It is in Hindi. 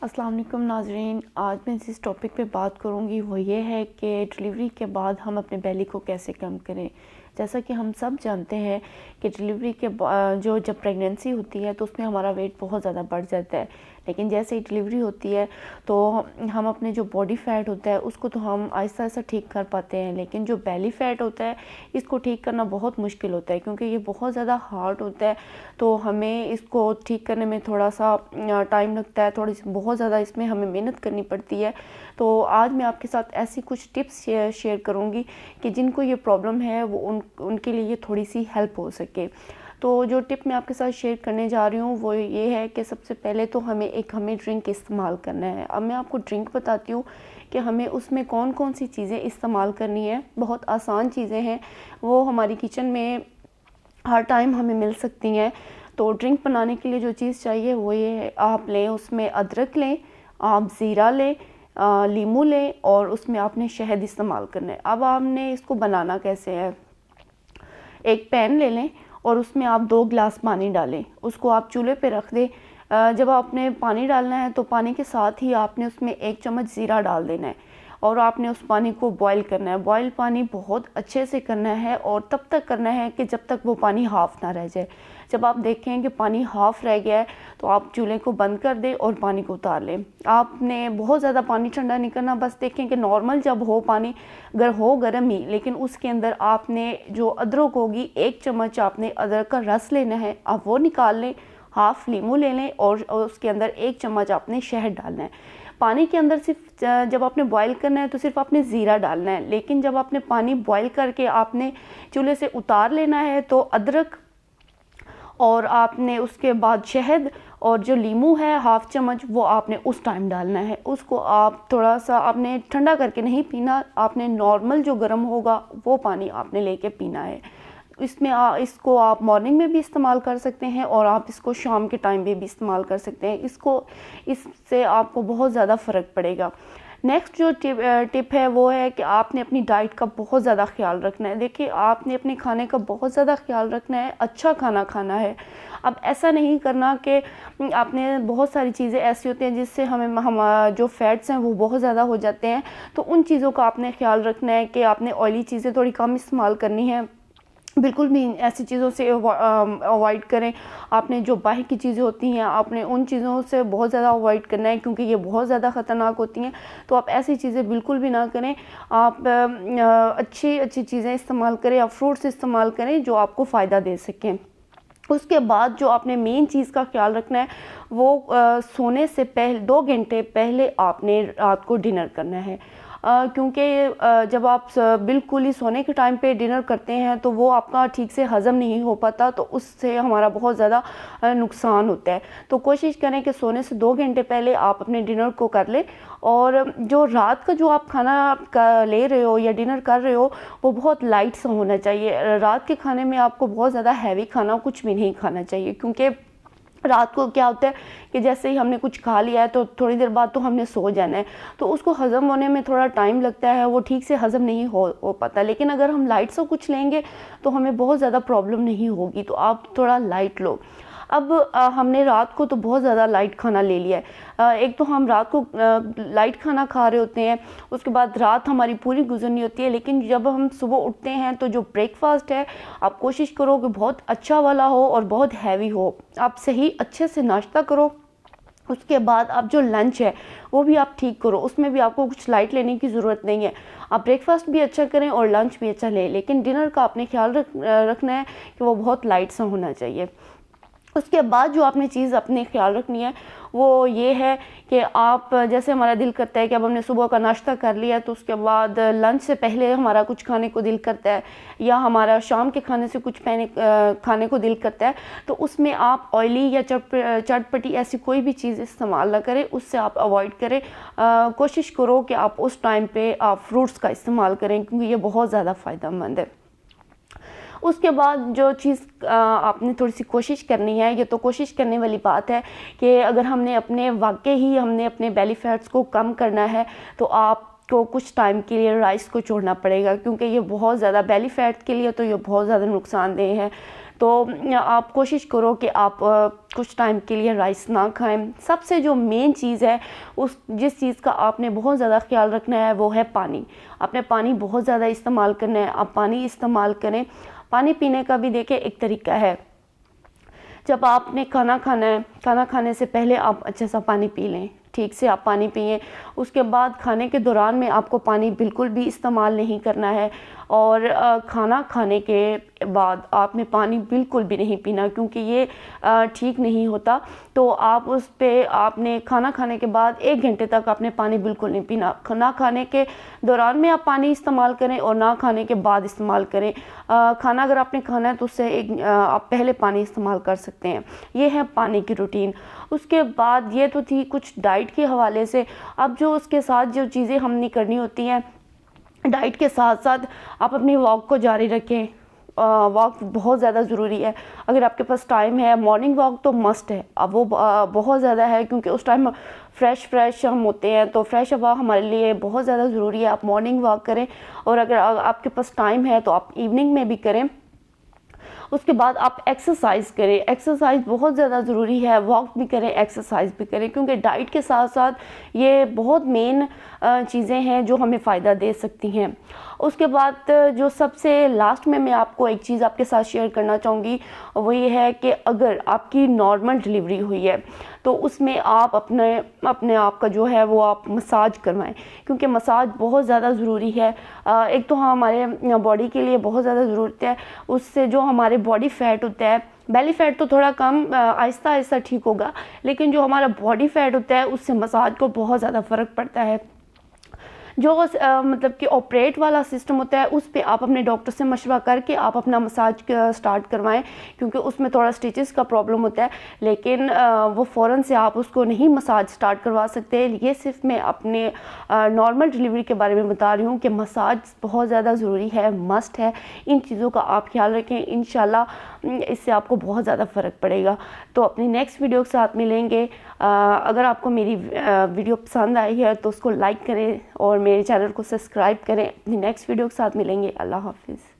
अस्सलाम वालेकुम नाज़रीन, आज मैं जिस टॉपिक पे बात करूँगी वो ये है कि डिलीवरी के बाद हम अपने बेली को कैसे कम करें। जैसा कि हम सब जानते हैं कि डिलीवरी के जब प्रेगनेंसी होती है तो उसमें हमारा वेट बहुत ज़्यादा बढ़ जाता है, लेकिन जैसे ही डिलीवरी होती है तो हम अपने जो बॉडी फ़ैट होता है उसको तो हम आहिस्ता आहिस्ता ठीक कर पाते हैं, लेकिन जो बेली फ़ैट होता है इसको ठीक करना बहुत मुश्किल होता है क्योंकि ये बहुत ज़्यादा हार्ड होता है। तो हमें इसको ठीक करने में थोड़ा सा टाइम लगता है, थोड़ी बहुत ज़्यादा इसमें हमें मेहनत करनी पड़ती है। तो आज मैं आपके साथ ऐसी कुछ टिप्स शेयर करूँगी कि जिनको ये प्रॉब्लम है वो उनके लिए ये थोड़ी सी हेल्प हो सके। तो जो टिप मैं आपके साथ शेयर करने जा रही हूँ वो ये है कि सबसे पहले तो हमें ड्रिंक इस्तेमाल करना है। अब मैं आपको ड्रिंक बताती हूँ कि हमें उसमें कौन कौन सी चीज़ें इस्तेमाल करनी है। बहुत आसान चीज़ें हैं, वो हमारी किचन में हर टाइम हमें मिल सकती हैं। तो ड्रिंक बनाने के लिए जो चीज़ चाहिए वो ये है, आप लें उसमें अदरक लें, आप ज़ीरा लें, लीमू लें और उसमें आपने शहद इस्तेमाल करना है। अब आपने इसको बनाना कैसे है, एक पैन ले लें और उसमें आप 2 गिलास पानी डालें, उसको आप चूल्हे पे रख दें। जब आपने पानी डालना है तो पानी के साथ ही आपने उसमें 1 चम्मच ज़ीरा डाल देना है और आपने उस पानी को बॉईल करना है। बॉईल पानी बहुत अच्छे से करना है और तब तक करना है कि जब तक वो पानी हाफ़ ना रह जाए। जब आप देखें कि पानी हाफ़ रह गया है तो आप चूल्हे को बंद कर दें और पानी को उतार लें। आपने बहुत ज़्यादा पानी ठंडा नहीं करना, बस देखें कि नॉर्मल जब हो पानी, अगर हो गर्म ही, लेकिन उसके अंदर आपने जो अदरक होगी 1 चम्मच आपने अदरक का रस लेना है, आप वो निकाल लें। हाफ़ लीमू ले लें और उसके अंदर 1 चम्मच आपने शहद डालना है। पानी के अंदर सिर्फ जब आपने बॉईल करना है तो सिर्फ आपने ज़ीरा डालना है, लेकिन जब आपने पानी बॉईल करके आपने चूल्हे से उतार लेना है तो अदरक और आपने उसके बाद शहद और जो लीमू है हाफ़ चम्मच वो आपने उस टाइम डालना है। उसको आप थोड़ा सा आपने ठंडा करके नहीं पीना, आपने नॉर्मल जो गर्म होगा वो पानी आपने लेके पीना है। इसमें इसको आप मॉर्निंग में भी इस्तेमाल कर सकते हैं और आप इसको शाम के टाइम पे भी इस्तेमाल कर सकते हैं। इससे आपको बहुत ज़्यादा फ़र्क पड़ेगा। नेक्स्ट जो टिप है वो है कि आपने अपनी डाइट का बहुत ज़्यादा ख्याल रखना है। देखिए, आपने अपने खाने का बहुत ज़्यादा ख्याल रखना है, अच्छा खाना खाना है। अब ऐसा नहीं करना कि आपने बहुत सारी चीज़ें ऐसी होती हैं जिससे हम जो फैट्स हैं वो बहुत ज़्यादा हो जाते हैं, तो उन चीज़ों का आपने ख्याल रखना है कि आपने ऑयली चीज़ें थोड़ी कम इस्तेमाल करनी है। बिल्कुल भी ऐसी चीज़ों से अवॉइड करें। आपने जो बाहर की चीज़ें होती हैं आपने उन चीज़ों से बहुत ज़्यादा अवॉइड करना है क्योंकि ये बहुत ज़्यादा ख़तरनाक होती हैं। तो आप ऐसी चीज़ें बिल्कुल भी ना करें। आप अच्छी अच्छी चीज़ें इस्तेमाल करें, आप फ्रूट्स इस्तेमाल करें जो आपको फ़ायदा दे सकें। उसके बाद जो आपने मेन चीज़ का ख्याल रखना है वो सोने से पहले 2 घंटे पहले आपने रात को डिनर करना है। क्योंकि जब आप बिल्कुल ही सोने के टाइम पे डिनर करते हैं तो वो आपका ठीक से हज़म नहीं हो पाता, तो उससे हमारा बहुत ज़्यादा नुकसान होता है। तो कोशिश करें कि सोने से 2 घंटे पहले आप अपने डिनर को कर लें और जो रात का जो आप खाना ले रहे हो या डिनर कर रहे हो वो बहुत लाइट सा होना चाहिए। रात के खाने में आपको बहुत ज़्यादा हैवी खाना कुछ भी नहीं खाना चाहिए, क्योंकि रात को क्या होता है कि जैसे ही हमने कुछ खा लिया है तो थोड़ी देर बाद तो हमने सो जाना है, तो उसको हज़म होने में थोड़ा टाइम लगता है, वो ठीक से हज़म नहीं हो पाता। लेकिन अगर हम लाइट सा कुछ लेंगे तो हमें बहुत ज़्यादा प्रॉब्लम नहीं होगी, तो आप थोड़ा लाइट लो। अब हमने रात को तो बहुत ज़्यादा लाइट खाना ले लिया है। एक तो हम रात को लाइट खाना खा रहे होते हैं, उसके बाद रात हमारी पूरी गुजरनी होती है, लेकिन जब हम सुबह उठते हैं तो जो ब्रेकफास्ट है आप कोशिश करो कि बहुत अच्छा वाला हो और बहुत हैवी हो। आप सही अच्छे से नाश्ता करो। उसके बाद आप जो लंच है वो भी आप ठीक करो, उसमें भी आपको कुछ लाइट लेने की ज़रूरत नहीं है। आप ब्रेकफास्ट भी अच्छा करें और लंच भी अच्छा लें, लेकिन डिनर का आपने ख्याल रखना है कि वो बहुत लाइट सा होना चाहिए। उसके बाद जो आपने चीज़ अपने ख्याल रखनी है वो ये है कि आप जैसे हमारा दिल करता है कि अब हमने सुबह का नाश्ता कर लिया तो उसके बाद लंच से पहले हमारा कुछ खाने को दिल करता है या हमारा शाम के खाने से कुछ खाने को दिल करता है, तो उसमें आप ऑयली या चटपटी ऐसी कोई भी चीज़ इस्तेमाल ना करें, उससे आप अवॉइड करें। कोशिश करो कि आप उस टाइम पे आप फ्रूट्स का इस्तेमाल करें क्योंकि ये बहुत ज़्यादा फ़ायदेमंद है। उसके बाद जो चीज़ आपने थोड़ी सी कोशिश करनी है, ये तो कोशिश करने वाली बात है कि अगर हमने अपने बेली फैट्स को कम करना है तो आपको कुछ टाइम के लिए राइस को छोड़ना पड़ेगा, क्योंकि ये बहुत ज़्यादा बेली फैट के लिए तो ये बहुत ज़्यादा नुकसानदेह है। तो आप कोशिश करो कि आप कुछ टाइम के लिए राइस ना खाएं। सबसे जो मेन चीज़ है, उस जिस चीज़ का आपने बहुत ज़्यादा ख्याल रखना है वो है पानी। आपने पानी बहुत ज़्यादा इस्तेमाल करना है, आप पानी इस्तेमाल करें। पानी पीने का भी देखिए एक तरीका है। जब आपने खाना खाना है, खाना खाने से पहले आप अच्छे सा पानी पी लें, ठीक से आप पानी पिएं। उसके बाद खाने के दौरान में आपको पानी बिल्कुल भी इस्तेमाल नहीं करना है, और खाना खाने के बाद आपने पानी बिल्कुल भी नहीं पीना, क्योंकि ये ठीक नहीं होता। तो आप उस पे आपने खाना खाने के बाद 1 घंटे तक आपने पानी बिल्कुल नहीं पीना। खाना खाने के दौरान में आप पानी इस्तेमाल करें और ना खाने के बाद इस्तेमाल करें। खाना अगर आपने खाना है तो उससे आप पहले पानी इस्तेमाल कर सकते हैं। ये है पानी की रूटीन। उसके बाद ये तो थी कुछ डाइट के हवाले से। अब जो उसके साथ जो चीज़ें हमने करनी होती हैं, डाइट के साथ साथ आप अपनी वॉक को जारी रखें। वॉक बहुत ज़्यादा ज़रूरी है। अगर आपके पास टाइम है, मॉर्निंग वॉक तो मस्ट है। अब वो बहुत ज़्यादा है, क्योंकि उस टाइम फ्रेश हम होते हैं, तो फ्रेश हवा हमारे लिए बहुत ज़्यादा ज़रूरी है। आप मॉर्निंग वॉक करें, और अगर आपके पास टाइम है तो आप इवनिंग में भी करें। उसके बाद आप एक्सरसाइज करें। एक्सरसाइज बहुत ज़्यादा ज़रूरी है। वॉक भी करें, एक्सरसाइज भी करें, क्योंकि डाइट के साथ साथ ये बहुत मेन चीज़ें हैं जो हमें फ़ायदा दे सकती हैं। उसके बाद जो सबसे लास्ट में मैं आपको एक चीज़ आपके साथ शेयर करना चाहूँगी, वो ये है कि अगर आपकी नॉर्मल डिलीवरी हुई है तो उसमें आप अपने आप का जो है वो आप मसाज करवाएं, क्योंकि मसाज बहुत ज़्यादा ज़रूरी है। एक तो हमारे बॉडी के लिए बहुत ज़्यादा ज़रूरत है। उससे जो हमारे बॉडी फैट होता है, बेली फैट तो थोड़ा कम आहिस्ता आहिस्ता ठीक होगा, लेकिन जो हमारा बॉडी फैट होता है उससे मसाज को बहुत ज़्यादा फ़र्क पड़ता है। जो मतलब कि ऑपरेट वाला सिस्टम होता है, उस पे आप अपने डॉक्टर से मशवरा करके आप अपना मसाज स्टार्ट करवाएं, क्योंकि उसमें थोड़ा स्टिचेस का प्रॉब्लम होता है। लेकिन वो फ़ौरन से आप उसको नहीं मसाज स्टार्ट करवा सकते। ये सिर्फ मैं अपने नॉर्मल डिलीवरी के बारे में बता रही हूँ कि मसाज बहुत ज़्यादा ज़रूरी है, मस्ट है। इन चीज़ों का आप ख्याल रखें, इंशाल्लाह इससे आपको बहुत ज़्यादा फ़र्क पड़ेगा। तो अपनी नेक्स्ट वीडियो के साथ मिलेंगे। अगर आपको मेरी वीडियो पसंद आई है तो उसको लाइक करें और मेरे चैनल को सब्सक्राइब करें। अपनी नेक्स्ट वीडियो के साथ मिलेंगे। अल्लाह हाफिज़।